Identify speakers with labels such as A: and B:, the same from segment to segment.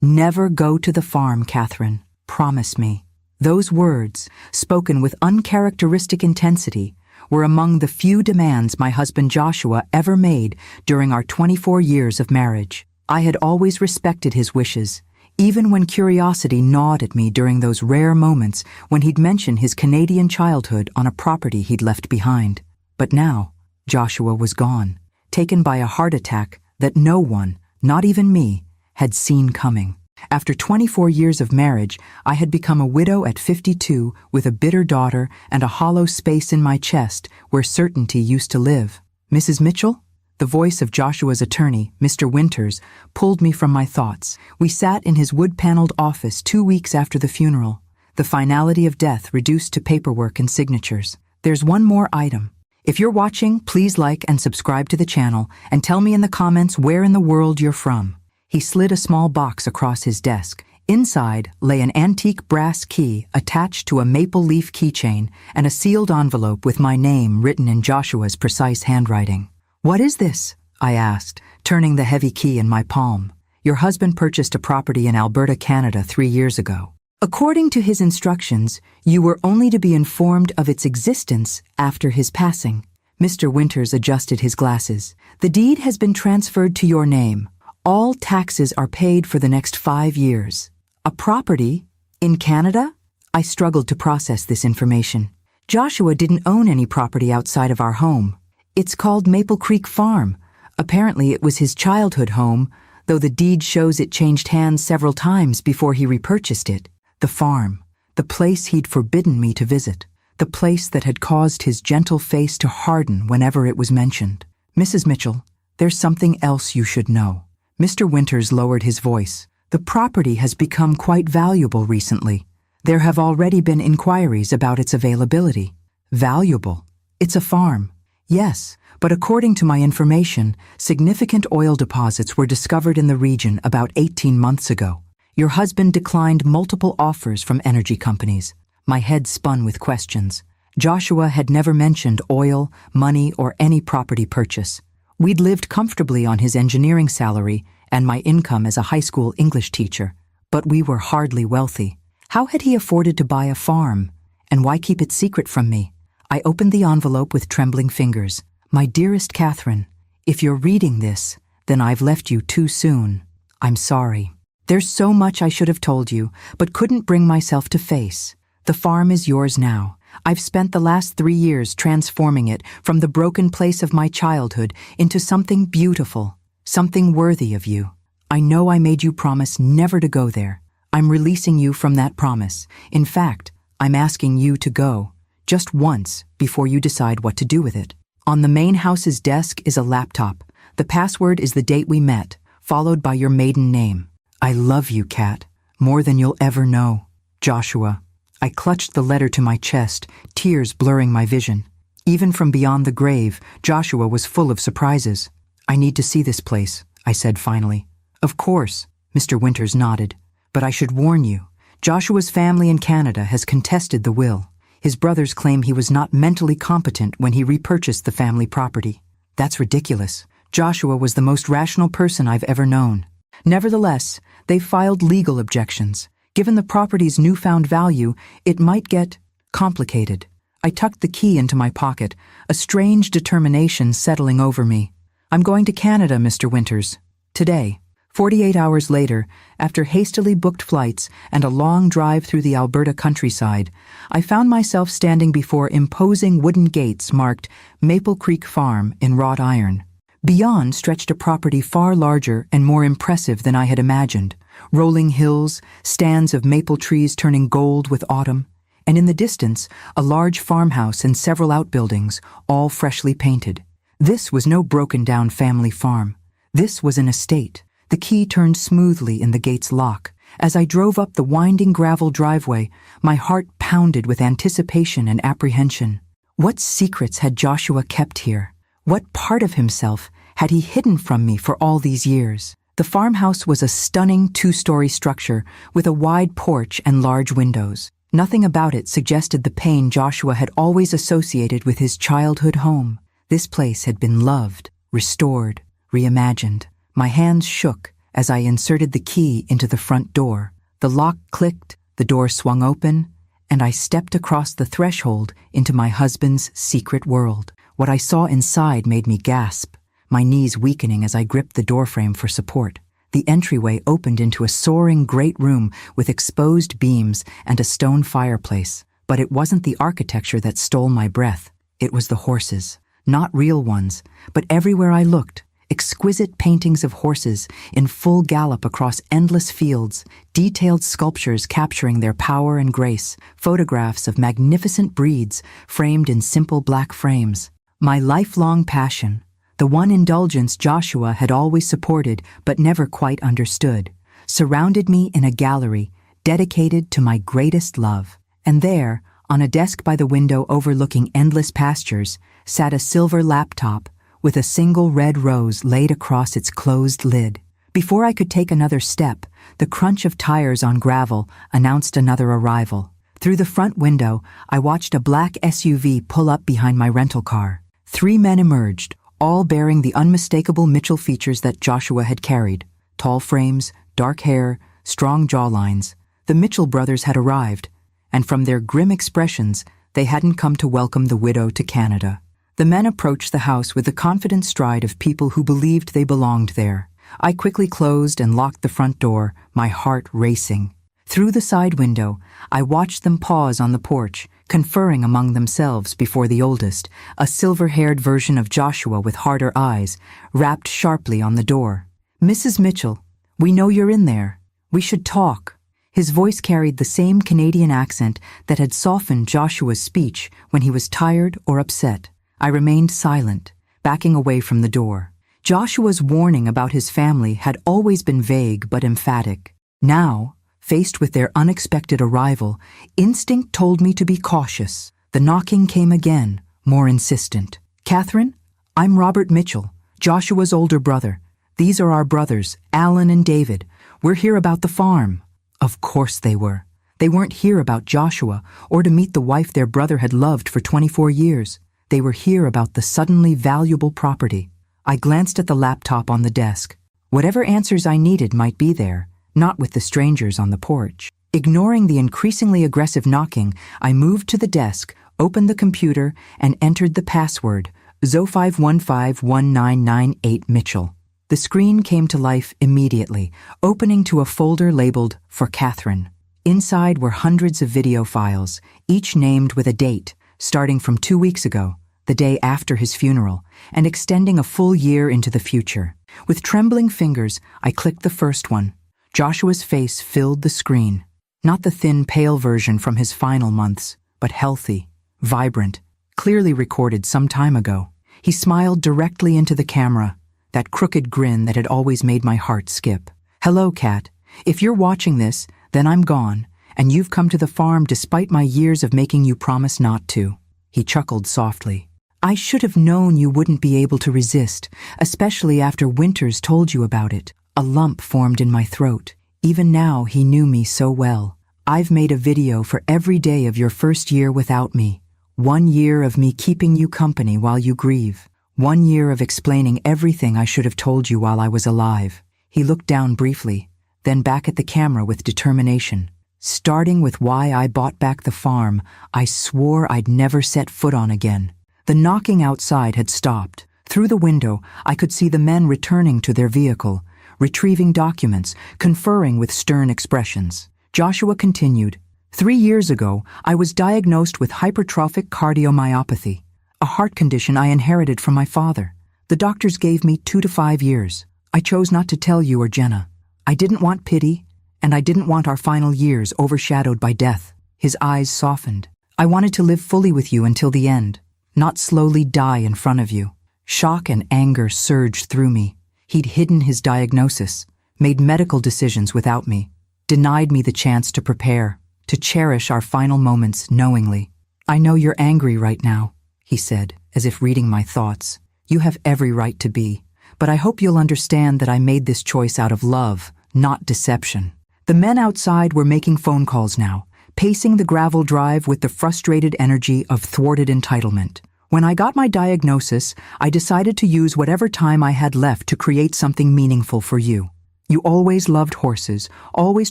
A: "Never go to the farm, Catherine. Promise me." Those words, spoken with uncharacteristic intensity, were among the few demands my husband Joshua ever made during our 24 years of marriage. I had always respected his wishes, even when curiosity gnawed at me during those rare moments when he'd mention his Canadian childhood on a property he'd left behind. But now, Joshua was gone, taken by a heart attack that no one, not even me, had seen coming. After 24 years of marriage, I had become a widow at 52 with a bitter daughter and a hollow space in my chest where certainty used to live. "Mrs. Mitchell?" The voice of Joshua's attorney, Mr. Winters, pulled me from my thoughts. We sat in his wood-paneled office 2 weeks after the funeral, the finality of death reduced to paperwork and signatures. "There's one more item. If you're watching, please like and subscribe to the channel and tell me in the comments where in the world you're from." He slid a small box across his desk. Inside lay an antique brass key attached to a maple leaf keychain and a sealed envelope with my name written in Joshua's precise handwriting. "What is this?" I asked, turning the heavy key in my palm. "Your husband purchased a property in Alberta, Canada 3 years ago. According to his instructions, you were only to be informed of its existence after his passing." Mr. Winters adjusted his glasses. "The deed has been transferred to your name. All taxes are paid for the next 5 years. A property? In Canada?" I struggled to process this information. Joshua didn't own any property outside of our home. "It's called Maple Creek Farm. Apparently it was his childhood home, though the deed shows it changed hands several times before he repurchased it. The farm, the place he'd forbidden me to visit, the place that had caused his gentle face to harden whenever it was mentioned. Mrs. Mitchell, there's something else you should know." Mr. Winters lowered his voice. "The property has become quite valuable recently. There have already been inquiries about its availability." "Valuable? It's a farm." "Yes, but according to my information, significant oil deposits were discovered in the region about 18 months ago. Your husband declined multiple offers from energy companies." My head spun with questions. Joshua had never mentioned oil, money, or any property purchase. We'd lived comfortably on his engineering salary and my income as a high school English teacher, but we were hardly wealthy. How had he afforded to buy a farm? And why keep it secret from me? I opened the envelope with trembling fingers. "My dearest Catherine, if you're reading this, then I've left you too soon. I'm sorry. There's so much I should have told you, but couldn't bring myself to face. The farm is yours now. I've spent the last 3 years transforming it from the broken place of my childhood into something beautiful, something worthy of you. I know I made you promise never to go there. I'm releasing you from that promise. In fact, I'm asking you to go, just once, before you decide what to do with it. On the main house's desk is a laptop. The password is the date we met, followed by your maiden name. I love you, Kat, more than you'll ever know. Joshua." I clutched the letter to my chest, tears blurring my vision. Even from beyond the grave, Joshua was full of surprises. "I need to see this place," I said finally. "Of course," Mr. Winters nodded. "But I should warn you, Joshua's family in Canada has contested the will. His brothers claim he was not mentally competent when he repurchased the family property. That's ridiculous. Joshua was the most rational person I've ever known. Nevertheless, they've filed legal objections. Given the property's newfound value, it might get complicated." I tucked the key into my pocket, a strange determination settling over me. "I'm going to Canada, Mr. Winters. Today." 48 hours later, after hastily booked flights and a long drive through the Alberta countryside, I found myself standing before imposing wooden gates marked Maple Creek Farm in wrought iron. Beyond stretched a property far larger and more impressive than I had imagined. Rolling hills, stands of maple trees turning gold with autumn, and in the distance, a large farmhouse and several outbuildings, all freshly painted. This was no broken-down family farm. This was an estate. The key turned smoothly in the gate's lock. As I drove up the winding gravel driveway, my heart pounded with anticipation and apprehension. What secrets had Joshua kept here? What part of himself had he hidden from me for all these years? The farmhouse was a stunning 2-story structure with a wide porch and large windows. Nothing about it suggested the pain Joshua had always associated with his childhood home. This place had been loved, restored, reimagined. My hands shook as I inserted the key into the front door. The lock clicked, the door swung open, and I stepped across the threshold into my husband's secret world. What I saw inside made me gasp, my knees weakening as I gripped the doorframe for support. The entryway opened into a soaring great room with exposed beams and a stone fireplace. But it wasn't the architecture that stole my breath. It was the horses. Not real ones, but everywhere I looked, exquisite paintings of horses in full gallop across endless fields, detailed sculptures capturing their power and grace, photographs of magnificent breeds framed in simple black frames. My lifelong passion, the one indulgence Joshua had always supported but never quite understood, surrounded me in a gallery dedicated to my greatest love. And there, on a desk by the window overlooking endless pastures, sat a silver laptop with a single red rose laid across its closed lid. Before I could take another step, the crunch of tires on gravel announced another arrival. Through the front window, I watched a black SUV pull up behind my rental car. 3 men emerged, all bearing the unmistakable Mitchell features that Joshua had carried. Tall frames, dark hair, strong jawlines. The Mitchell brothers had arrived, and from their grim expressions, they hadn't come to welcome the widow to Canada. The men approached the house with the confident stride of people who believed they belonged there. I quickly closed and locked the front door, my heart racing. Through the side window, I watched them pause on the porch, conferring among themselves before the oldest, a silver-haired version of Joshua with harder eyes, rapped sharply on the door. "Mrs. Mitchell, we know you're in there. We should talk." His voice carried the same Canadian accent that had softened Joshua's speech when he was tired or upset. I remained silent, backing away from the door. Joshua's warning about his family had always been vague but emphatic. Now, faced with their unexpected arrival, instinct told me to be cautious. The knocking came again, more insistent. "Catherine, I'm Robert Mitchell, Joshua's older brother. These are our brothers, Alan and David. We're here about the farm." Of course they were. They weren't here about Joshua or to meet the wife their brother had loved for 24 years. They were here about the suddenly valuable property. I glanced at the laptop on the desk. Whatever answers I needed might be there, not with the strangers on the porch. Ignoring the increasingly aggressive knocking, I moved to the desk, opened the computer, and entered the password, Zo5151998 Mitchell. The screen came to life immediately, opening to a folder labeled "For Catherine." Inside were hundreds of video files, each named with a date, starting from 2 weeks ago, the day after his funeral, and extending a full year into the future. With trembling fingers, I clicked the first one. Joshua's face filled the screen. Not the thin, pale version from his final months, but healthy, vibrant, clearly recorded some time ago. He smiled directly into the camera, that crooked grin that had always made my heart skip. "Hello, Kat. If you're watching this, then I'm gone, and you've come to the farm despite my years of making you promise not to." He chuckled softly. "I should have known you wouldn't be able to resist, especially after Winters told you about it." A lump formed in my throat. Even now, he knew me so well. "I've made a video for every day of your first year without me. 1 year of me keeping you company while you grieve. 1 year of explaining everything I should have told you while I was alive." He looked down briefly, then back at the camera with determination. "Starting with why I bought back the farm, I swore I'd never set foot on again." The knocking outside had stopped. Through the window, I could see the men returning to their vehicle, retrieving documents, conferring with stern expressions. Joshua continued, 3 years ago, I was diagnosed with hypertrophic cardiomyopathy, a heart condition I inherited from my father. The doctors gave me 2 to 5 years. I chose not to tell you or Jenna. I didn't want pity, and I didn't want our final years overshadowed by death." His eyes softened. "I wanted to live fully with you until the end, not slowly die in front of you." Shock and anger surged through me. He'd hidden his diagnosis, made medical decisions without me, denied me the chance to prepare, to cherish our final moments knowingly. "I know you're angry right now," he said, as if reading my thoughts. "You have every right to be, but I hope you'll understand that I made this choice out of love, not deception." The men outside were making phone calls now, pacing the gravel drive with the frustrated energy of thwarted entitlement. When I got my diagnosis, I decided to use whatever time I had left to create something meaningful for you. You always loved horses, always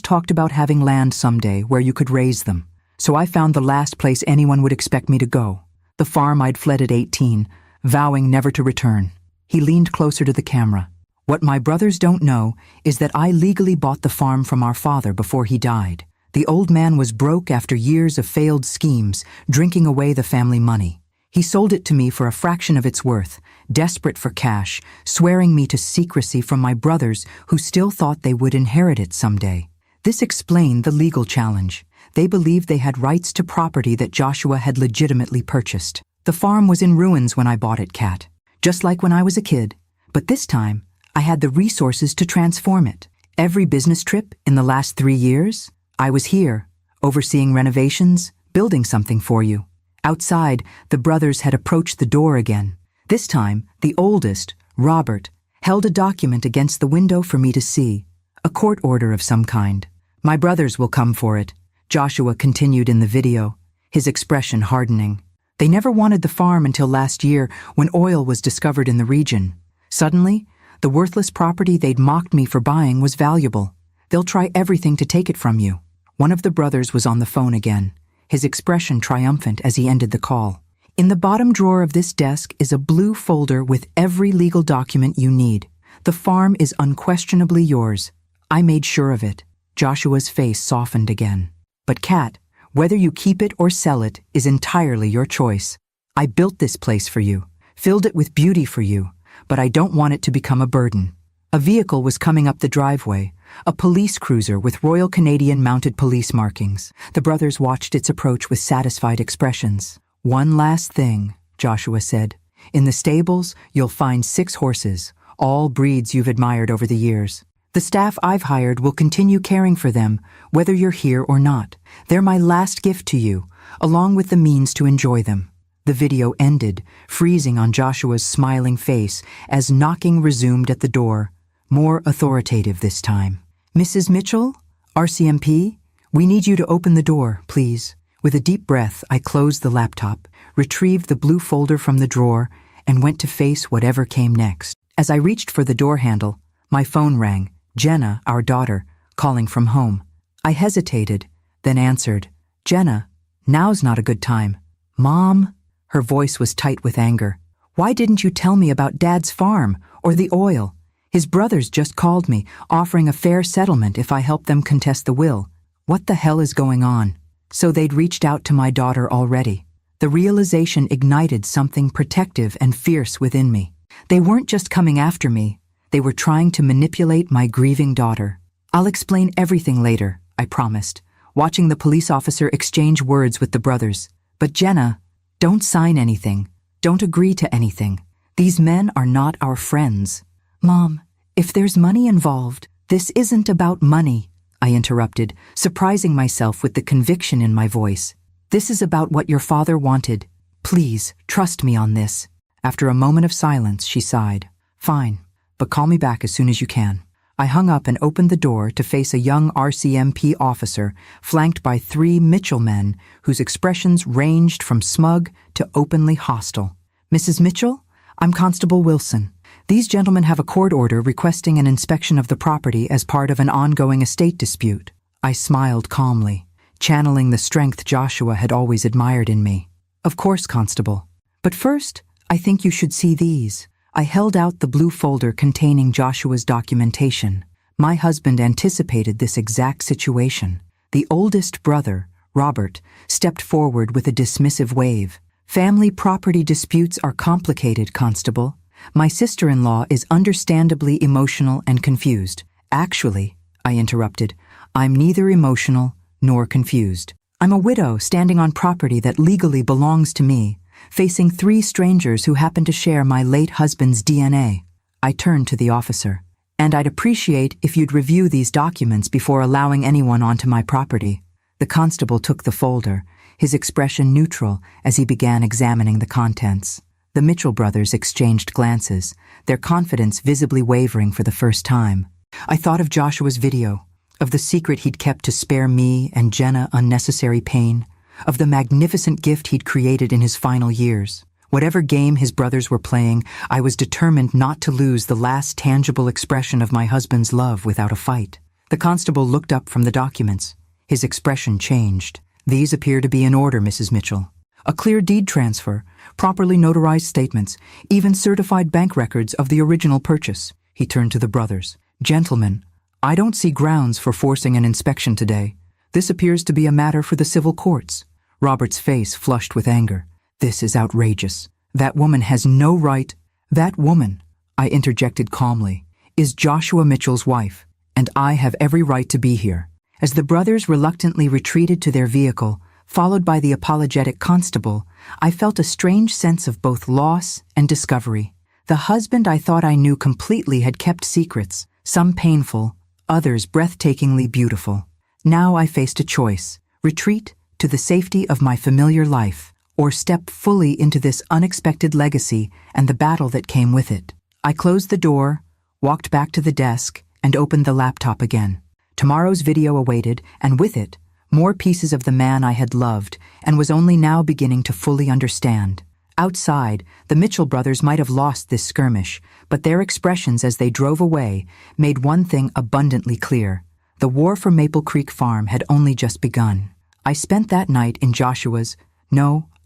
A: talked about having land someday where you could raise them. So I found the last place anyone would expect me to go. The farm I'd fled at 18, vowing never to return. He leaned closer to the camera. What my brothers don't know is that I legally bought the farm from our father before he died. The old man was broke after years of failed schemes, drinking away the family money. He sold it to me for a fraction of its worth, desperate for cash, swearing me to secrecy from my brothers who still thought they would inherit it someday. This explained the legal challenge. They believed they had rights to property that Joshua had legitimately purchased. The farm was in ruins when I bought it, Kat, just like when I was a kid. But this time, I had the resources to transform it. Every business trip in the last 3 years, I was here, overseeing renovations, building something for you. Outside, the brothers had approached the door again. This time, the oldest, Robert, held a document against the window for me to see, a court order of some kind. My brothers will come for it, Joshua continued in the video, his expression hardening. They never wanted the farm until last year when oil was discovered in the region. Suddenly, the worthless property they'd mocked me for buying was valuable. They'll try everything to take it from you. One of the brothers was on the phone again, his expression triumphant as he ended the call. In the bottom drawer of this desk is a blue folder with every legal document you need. The farm is unquestionably yours. I made sure of it. Joshua's face softened again. But Kat, whether you keep it or sell it is entirely your choice. I built this place for you, filled it with beauty for you, but I don't want it to become a burden. A vehicle was coming up the driveway, a police cruiser with Royal Canadian Mounted Police markings. The brothers watched its approach with satisfied expressions. One last thing, Joshua said. In the stables, you'll find 6 horses, all breeds you've admired over the years. The staff I've hired will continue caring for them, whether you're here or not. They're my last gift to you, along with the means to enjoy them. The video ended, freezing on Joshua's smiling face as knocking resumed at the door, more authoritative this time. Mrs. Mitchell, RCMP, we need you to open the door, please. With a deep breath, I closed the laptop, retrieved the blue folder from the drawer, and went to face whatever came next. As I reached for the door handle, my phone rang, Jenna, our daughter, calling from home. I hesitated, then answered, Jenna, now's not a good time. Mom? Her voice was tight with anger. Why didn't you tell me about Dad's farm or the oil? His brothers just called me, offering a fair settlement if I helped them contest the will. What the hell is going on? So they'd reached out to my daughter already. The realization ignited something protective and fierce within me. They weren't just coming after me. They were trying to manipulate my grieving daughter. I'll explain everything later, I promised, watching the police officer exchange words with the brothers. But Jenna, don't sign anything. Don't agree to anything. These men are not our friends. Mom, if there's money involved, this isn't about money, I interrupted, surprising myself with the conviction in my voice. This is about what your father wanted. Please, trust me on this. After a moment of silence, she sighed. Fine, but call me back as soon as you can. I hung up and opened the door to face a young RCMP officer flanked by 3 Mitchell men whose expressions ranged from smug to openly hostile. Mrs. Mitchell, I'm Constable Wilson. These gentlemen have a court order requesting an inspection of the property as part of an ongoing estate dispute. I smiled calmly, channeling the strength Joshua had always admired in me. Of course, Constable. But first, I think you should see these. I held out the blue folder containing Joshua's documentation. My husband anticipated this exact situation. The oldest brother, Robert, stepped forward with a dismissive wave. Family property disputes are complicated, Constable. My sister-in-law is understandably emotional and confused. Actually, I interrupted, I'm neither emotional nor confused. I'm a widow standing on property that legally belongs to me, facing 3 strangers who happen to share my late husband's DNA. I turned to the officer. And I'd appreciate if you'd review these documents before allowing anyone onto my property. The constable took the folder, his expression neutral as he began examining the contents. The Mitchell brothers exchanged glances, their confidence visibly wavering for the first time. I thought of Joshua's video, of the secret he'd kept to spare me and Jenna unnecessary pain, of the magnificent gift he'd created in his final years. Whatever game his brothers were playing, I was determined not to lose the last tangible expression of my husband's love without a fight. The constable looked up from the documents. His expression changed. "These appear to be in order, Mrs. Mitchell. A clear deed transfer, properly notarized statements, even certified bank records of the original purchase." He turned to the brothers. "Gentlemen, I don't see grounds for forcing an inspection today. This appears to be a matter for the civil courts." Robert's face flushed with anger. "This is outrageous. That woman has no right—" "That woman," I interjected calmly, "is Joshua Mitchell's wife, and I have every right to be here." As the brothers reluctantly retreated to their vehicle, followed by the apologetic constable, I felt a strange sense of both loss and discovery. The husband I thought I knew completely had kept secrets, some painful, others breathtakingly beautiful. Now I faced a choice: retreat to the safety of my familiar life, or step fully into this unexpected legacy and the battle that came with it. I closed the door, walked back to the desk, and opened the laptop again. Tomorrow's video awaited, and with it, more pieces of the man I had loved and was only now beginning to fully understand. Outside, the Mitchell brothers might have lost this skirmish, but their expressions as they drove away made one thing abundantly clear. The war for Maple Creek Farm had only just begun. I spent that night in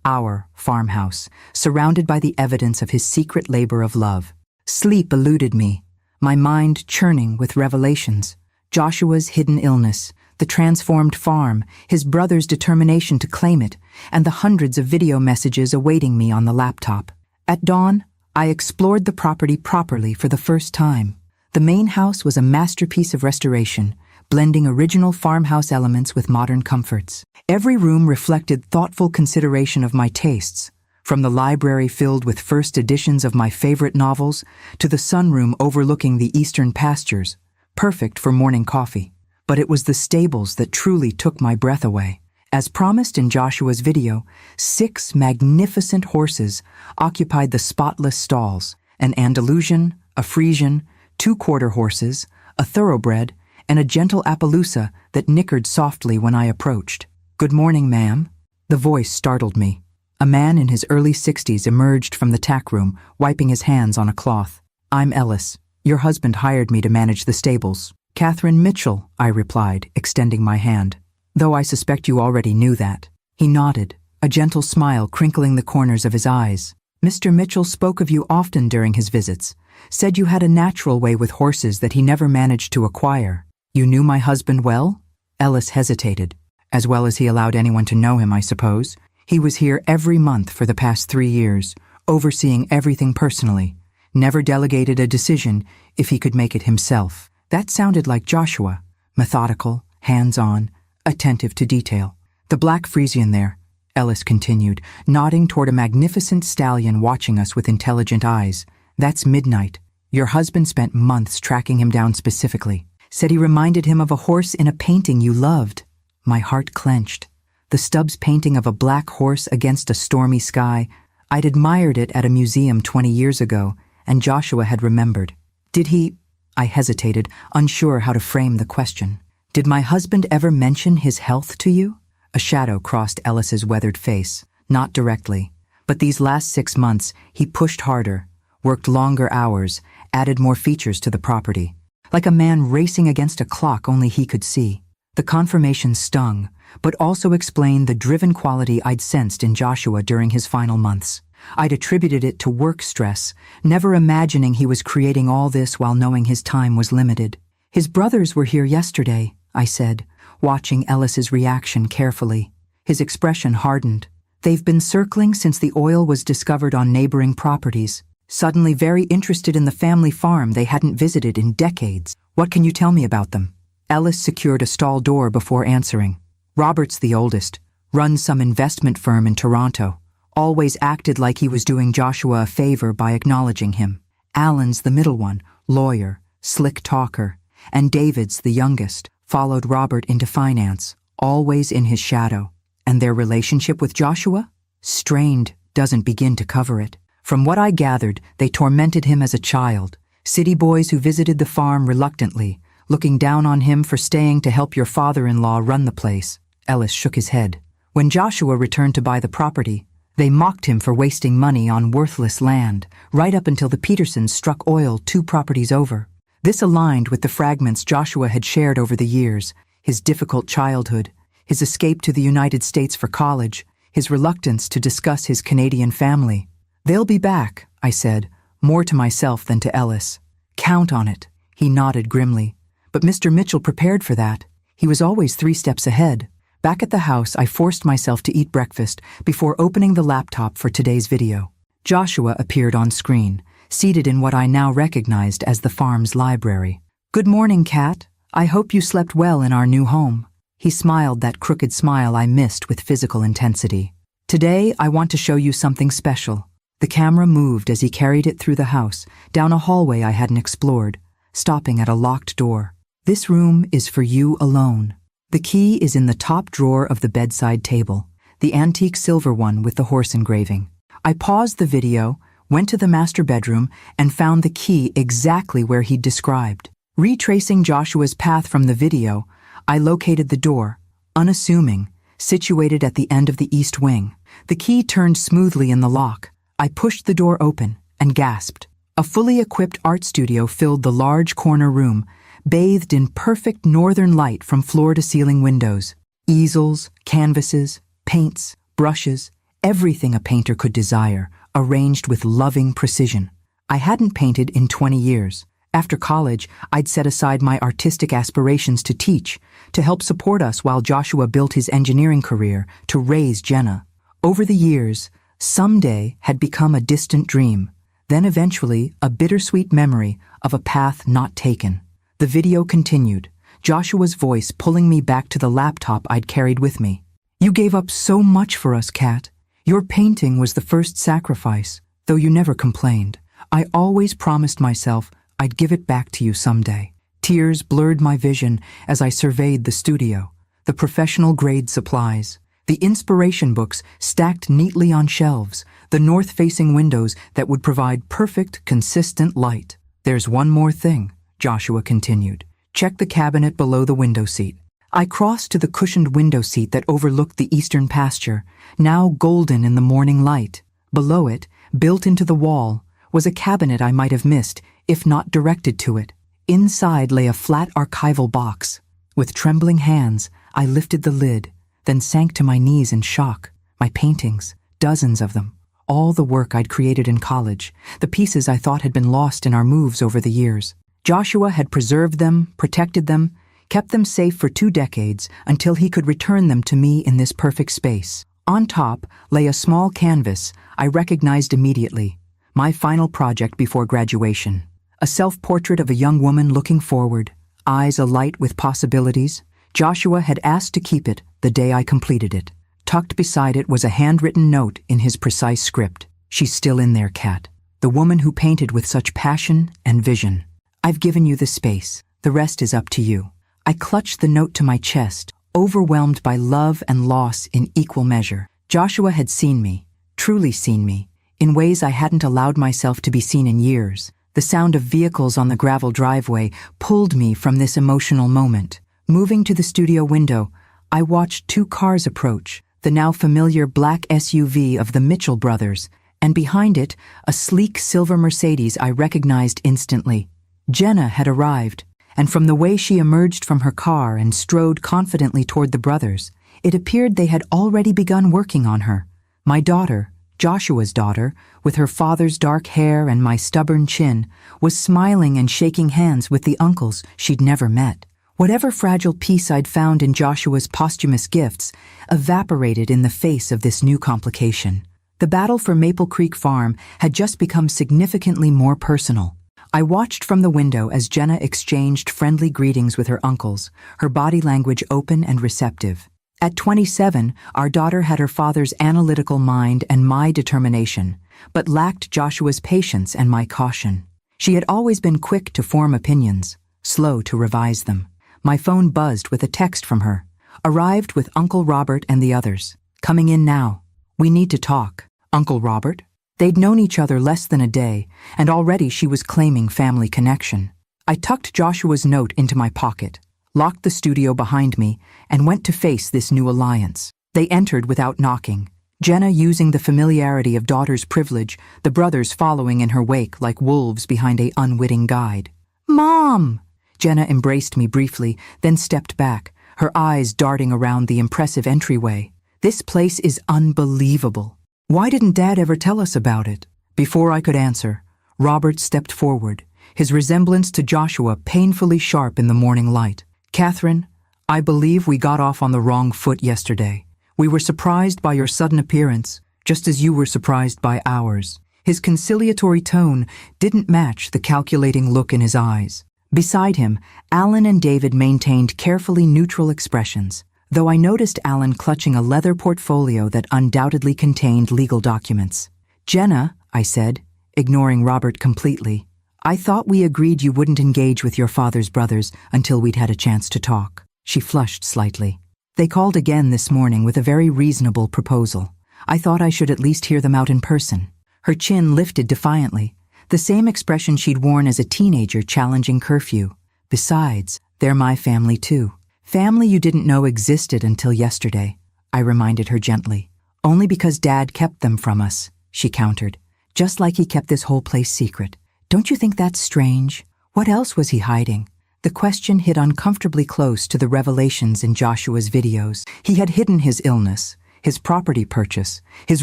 A: our farmhouse, surrounded by the evidence of his secret labor of love. Sleep eluded me, my mind churning with revelations. Joshua's hidden illness, the transformed farm, his brother's determination to claim it, and the hundreds of video messages awaiting me on the laptop. At dawn, I explored the property properly for the first time. The main house was a masterpiece of restoration, blending original farmhouse elements with modern comforts. Every room reflected thoughtful consideration of my tastes, from the library filled with first editions of my favorite novels to the sunroom overlooking the eastern pastures, perfect for morning coffee. But it was the stables that truly took my breath away. As promised in Joshua's video, 6 magnificent horses occupied the spotless stalls: an Andalusian, a Frisian, 2 quarter horses, a thoroughbred, and a gentle Appaloosa that nickered softly when I approached. "Good morning, ma'am." The voice startled me. A man in his early 60s emerged from the tack room, wiping his hands on a cloth. "I'm Ellis. Your husband hired me to manage the stables." "Catherine Mitchell," I replied, extending my hand. "Though I suspect you already knew that." He nodded, a gentle smile crinkling the corners of his eyes. "Mr. Mitchell spoke of you often during his visits, said you had a natural way with horses that he never managed to acquire. You knew my husband well?" Ellis hesitated. "As well as he allowed anyone to know him, I suppose. He was here every month for the past 3 years, overseeing everything personally. Never delegated a decision if he could make it himself." That sounded like Joshua, methodical, hands-on, attentive to detail. "The black Frisian there," Ellis continued, nodding toward a magnificent stallion watching us with intelligent eyes. "That's Midnight. Your husband spent months tracking him down specifically. Said he reminded him of a horse in a painting you loved." My heart clenched. The Stubbs painting of a black horse against a stormy sky. I'd admired it at a museum 20 years ago, and Joshua had remembered. "Did he—" I hesitated, unsure how to frame the question. "Did my husband ever mention his health to you?" A shadow crossed Ellis's weathered face. "Not directly. But these last 6 months, he pushed harder, worked longer hours, added more features to the property. Like a man racing against a clock only he could see." The confirmation stung, but also explained the driven quality I'd sensed in Joshua during his final months. I'd attributed it to work stress, never imagining he was creating all this while knowing his time was limited. "His brothers were here yesterday," I said, watching Ellis's reaction carefully. His expression hardened. "They've been circling since the oil was discovered on neighboring properties, suddenly very interested in the family farm they hadn't visited in decades. What can you tell me about them?" Ellis secured a stall door before answering. "Robert's the oldest, runs some investment firm in Toronto. Always acted like he was doing Joshua a favor by acknowledging him. Alan's the middle one, lawyer, slick talker, and David's the youngest, followed Robert into finance, always in his shadow. And their relationship with Joshua? Strained doesn't begin to cover it. From what I gathered, they tormented him as a child, city boys who visited the farm reluctantly, looking down on him for staying to help your father-in-law run the place." Ellis shook his head. "When Joshua returned to buy the property, They mocked him for wasting money on worthless land, right up until the Petersons struck oil 2 properties over. This aligned with the fragments Joshua had shared over the years: his difficult childhood, his escape to the United States for college, his reluctance to discuss his Canadian family. "They'll be back," I said, more to myself than to Ellis. "Count on it." He nodded grimly. But Mr. Mitchell prepared for that. He was always 3 steps ahead. Back at the house, I forced myself to eat breakfast before opening the laptop for today's video. Joshua appeared on screen, seated in what I now recognized as the farm's library. "Good morning, Kat. I hope you slept well in our new home." He smiled that crooked smile I missed with physical intensity. "Today, I want to show you something special." The camera moved as he carried it through the house, down a hallway I hadn't explored, stopping at a locked door. "This room is for you alone. The key is in the top drawer of the bedside table, the antique silver one with the horse engraving." I paused the video, went to the master bedroom, and found the key exactly where he'd described. Retracing Joshua's path from the video, I located the door, unassuming, situated at the end of the east wing. The key turned smoothly in the lock. I pushed the door open and gasped. A fully equipped art studio filled the large corner room, bathed in perfect northern light from floor-to-ceiling windows. Easels, canvases, paints, brushes, everything a painter could desire, arranged with loving precision. I hadn't painted in 20 years. After college, I'd set aside my artistic aspirations to teach, to help support us while Joshua built his engineering career, to raise Jenna. Over the years, someday had become a distant dream, then eventually a bittersweet memory of a path not taken. The video continued, Joshua's voice pulling me back to the laptop I'd carried with me. "You gave up so much for us, Kat. Your painting was the first sacrifice, though you never complained. I always promised myself I'd give it back to you someday." Tears blurred my vision as I surveyed the studio, the professional-grade supplies, the inspiration books stacked neatly on shelves, the north-facing windows that would provide perfect, consistent light. "There's one more thing," Joshua continued. "Check the cabinet below the window seat." I crossed to the cushioned window seat that overlooked the eastern pasture, now golden in the morning light. Below it, built into the wall, was a cabinet I might have missed, if not directed to it. Inside lay a flat archival box. With trembling hands, I lifted the lid, then sank to my knees in shock. My paintings, dozens of them, all the work I'd created in college, the pieces I thought had been lost in our moves over the years. Joshua had preserved them, protected them, kept them safe for 2 decades until he could return them to me in this perfect space. On top lay a small canvas I recognized immediately, my final project before graduation. A self-portrait of a young woman looking forward, eyes alight with possibilities. Joshua had asked to keep it the day I completed it. Tucked beside it was a handwritten note in his precise script. "She's still in there, Kat. The woman who painted with such passion and vision. I've given you the space. The rest is up to you." I clutched the note to my chest, overwhelmed by love and loss in equal measure. Joshua had seen me, truly seen me, in ways I hadn't allowed myself to be seen in years. The sound of vehicles on the gravel driveway pulled me from this emotional moment. Moving to the studio window, I watched 2 cars approach, the now familiar black SUV of the Mitchell brothers, and behind it, a sleek silver Mercedes I recognized instantly. Jenna had arrived, and from the way she emerged from her car and strode confidently toward the brothers, it appeared they had already begun working on her. My daughter, Joshua's daughter, with her father's dark hair and my stubborn chin, was smiling and shaking hands with the uncles she'd never met. Whatever fragile peace I'd found in Joshua's posthumous gifts evaporated in the face of this new complication. The battle for Maple Creek Farm had just become significantly more personal. I watched from the window as Jenna exchanged friendly greetings with her uncles, her body language open and receptive. At 27, our daughter had her father's analytical mind and my determination, but lacked Joshua's patience and my caution. She had always been quick to form opinions, slow to revise them. My phone buzzed with a text from her. "Arrived with Uncle Robert and the others. Coming in now. We need to talk." Uncle Robert? They'd known each other less than a day, and already she was claiming family connection. I tucked Joshua's note into my pocket, locked the studio behind me, and went to face this new alliance. They entered without knocking, Jenna using the familiarity of daughter's privilege, the brothers following in her wake like wolves behind a unwitting guide. "Mom!" Jenna embraced me briefly, then stepped back, her eyes darting around the impressive entryway. "This place is unbelievable. Why didn't Dad ever tell us about it?" Before I could answer, Robert stepped forward, his resemblance to Joshua painfully sharp in the morning light. "Catherine, I believe we got off on the wrong foot yesterday. We were surprised by your sudden appearance, just as you were surprised by ours." His conciliatory tone didn't match the calculating look in his eyes. Beside him, Alan and David maintained carefully neutral expressions, though I noticed Alan clutching a leather portfolio that undoubtedly contained legal documents. "Jenna," I said, ignoring Robert completely, "I thought we agreed you wouldn't engage with your father's brothers until we'd had a chance to talk." She flushed slightly. "They called again this morning with a very reasonable proposal. I thought I should at least hear them out in person." Her chin lifted defiantly, the same expression she'd worn as a teenager challenging curfew. "Besides, they're my family too. Family you didn't know existed until yesterday," I reminded her gently. "Only because Dad kept them from us," she countered, "just like he kept this whole place secret. Don't you think that's strange? What else was he hiding?" The question hit uncomfortably close to the revelations in Joshua's videos. He had hidden his illness, his property purchase, his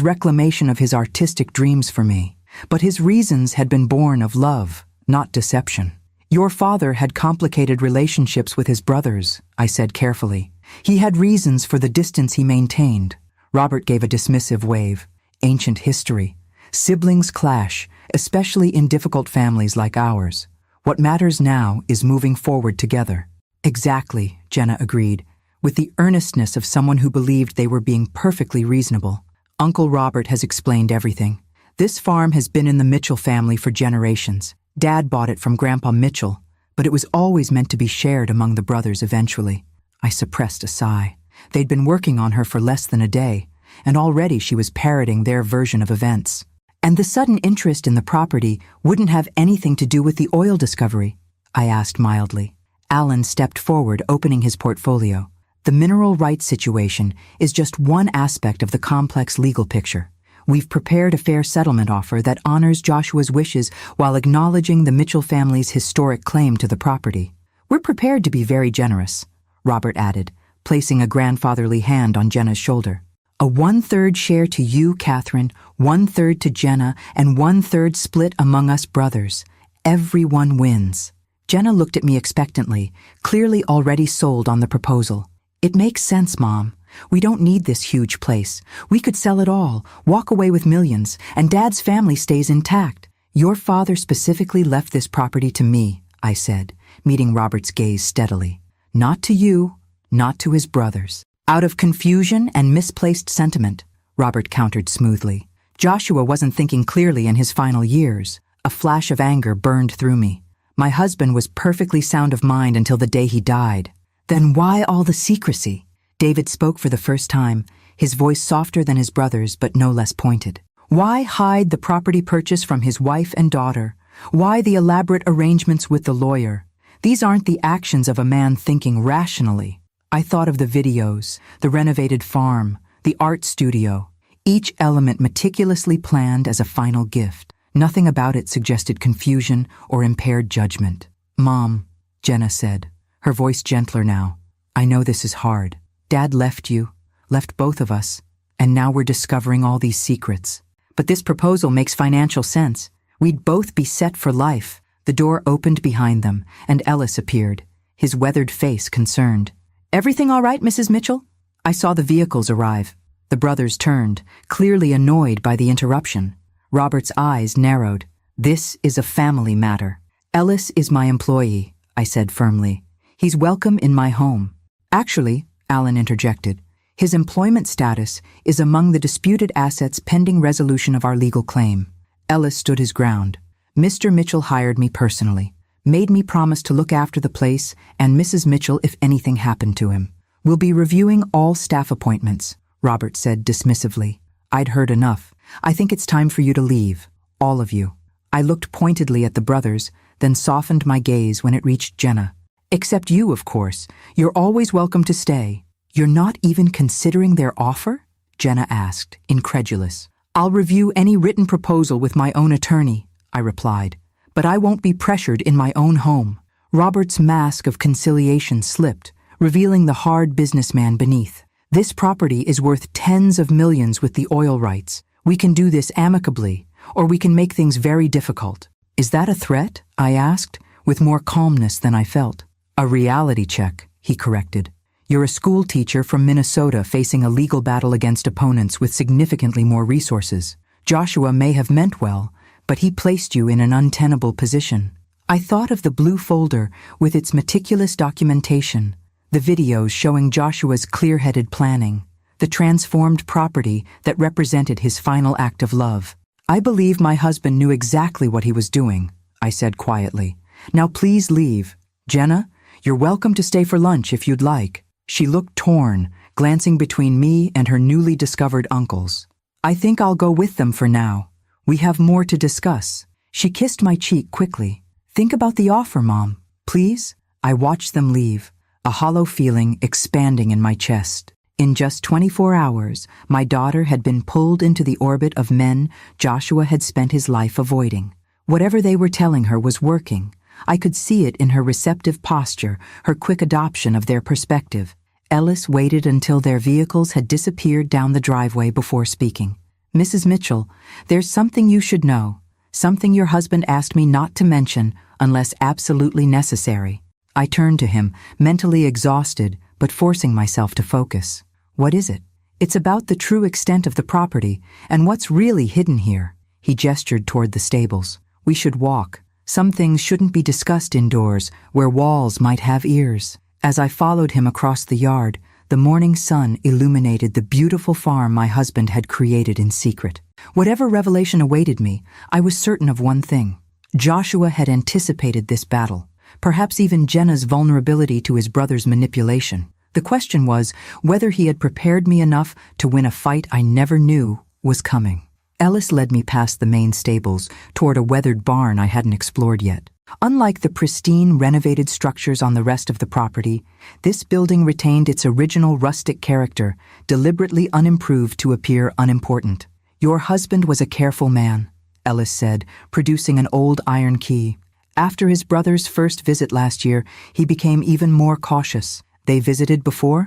A: reclamation of his artistic dreams for me. But his reasons had been born of love, not deception. "Your father had complicated relationships with his brothers," I said carefully. "He had reasons for the distance he maintained." Robert gave a dismissive wave. "Ancient history. Siblings clash, especially in difficult families like ours. What matters now is moving forward together." "Exactly," Jenna agreed, with the earnestness of someone who believed they were being perfectly reasonable. "Uncle Robert has explained everything. This farm has been in the Mitchell family for generations. Dad bought it from Grandpa Mitchell, but it was always meant to be shared among the brothers eventually." I suppressed a sigh. They'd been working on her for less than a day, and already she was parroting their version of events. "And the sudden interest in the property wouldn't have anything to do with the oil discovery?" I asked mildly. Alan stepped forward, opening his portfolio. "The mineral rights situation is just one aspect of the complex legal picture. We've prepared a fair settlement offer that honors Joshua's wishes while acknowledging the Mitchell family's historic claim to the property. We're prepared to be very generous," Robert added, placing a grandfatherly hand on Jenna's shoulder. "A 1/3 share to you, Catherine, 1/3 to Jenna, and 1/3 split among us brothers. Everyone wins." Jenna looked at me expectantly, clearly already sold on the proposal. "It makes sense, Mom. We don't need this huge place. We could sell it all, walk away with millions, and Dad's family stays intact." "Your father specifically left this property to me," I said, meeting Robert's gaze steadily. "Not to you, not to his brothers." "Out of confusion and misplaced sentiment," Robert countered smoothly. Joshua wasn't thinking clearly in his final years. A flash of anger burned through me. My husband was perfectly sound of mind until the day he died. "Then why all the secrecy?" David spoke for the first time, his voice softer than his brother's but no less pointed. "Why hide the property purchase from his wife and daughter? Why the elaborate arrangements with the lawyer? These aren't the actions of a man thinking rationally." I thought of the videos, the renovated farm, the art studio, each element meticulously planned as a final gift. Nothing about it suggested confusion or impaired judgment. "Mom," Jenna said, her voice gentler now, "I know this is hard. Dad left you, left both of us, and now we're discovering all these secrets. But this proposal makes financial sense. We'd both be set for life." The door opened behind them, and Ellis appeared, his weathered face concerned. "Everything all right, Mrs. Mitchell?" I saw the vehicles arrive. The brothers turned, clearly annoyed by the interruption. Robert's eyes narrowed. "This is a family matter." "Ellis is my employee," I said firmly. "He's welcome in my home." "Actually," Alan interjected, "his employment status is among the disputed assets pending resolution of our legal claim." Ellis stood his ground. "Mr. Mitchell hired me personally, made me promise to look after the place and Mrs. Mitchell if anything happened to him. We'll be reviewing all staff appointments," Robert said dismissively. "I'd heard enough. I think it's time for you to leave, all of you." I looked pointedly at the brothers, then softened my gaze when it reached Jenna. "Except you, of course. You're always welcome to stay." "You're not even considering their offer?" Jenna asked, incredulous. I'll review any written proposal with my own attorney, I replied, but I won't be pressured in my own home. Robert's mask of conciliation slipped, revealing the hard businessman beneath. This property is worth tens of millions with the oil rights. We can do this amicably, or we can make things very difficult. Is that a threat? I asked, with more calmness than I felt. A reality check, he corrected. You're a school teacher from Minnesota facing a legal battle against opponents with significantly more resources. Joshua may have meant well, but he placed you in an untenable position. I thought of the blue folder with its meticulous documentation, the videos showing Joshua's clear-headed planning, the transformed property that represented his final act of love. I believe my husband knew exactly what he was doing, I said quietly. Now please leave. Jenna, you're welcome to stay for lunch if you'd like. She looked torn, glancing between me and her newly discovered uncles. I think I'll go with them for now. We have more to discuss. She kissed my cheek quickly. Think about the offer, Mom. Please? I watched them leave, a hollow feeling expanding in my chest. In just 24 hours, my daughter had been pulled into the orbit of men Joshua had spent his life avoiding. Whatever they were telling her was working. I could see it in her receptive posture, her quick adoption of their perspective. Ellis waited until their vehicles had disappeared down the driveway before speaking. Mrs. Mitchell, there's something you should know. Something your husband asked me not to mention unless absolutely necessary. I turned to him, mentally exhausted, but forcing myself to focus. What is it? It's about the true extent of the property and what's really hidden here. He gestured toward the stables. We should walk. Some things shouldn't be discussed indoors, where walls might have ears. As I followed him across the yard, the morning sun illuminated the beautiful farm my husband had created in secret. Whatever revelation awaited me, I was certain of one thing. Joshua had anticipated this battle, perhaps even Jenna's vulnerability to his brother's manipulation. The question was whether he had prepared me enough to win a fight I never knew was coming. Ellis led me past the main stables toward a weathered barn I hadn't explored yet. Unlike the pristine, renovated structures on the rest of the property, this building retained its original rustic character, deliberately unimproved to appear unimportant. Your husband was a careful man, Ellis said, producing an old iron key. After his brother's first visit last year, he became even more cautious. They visited before?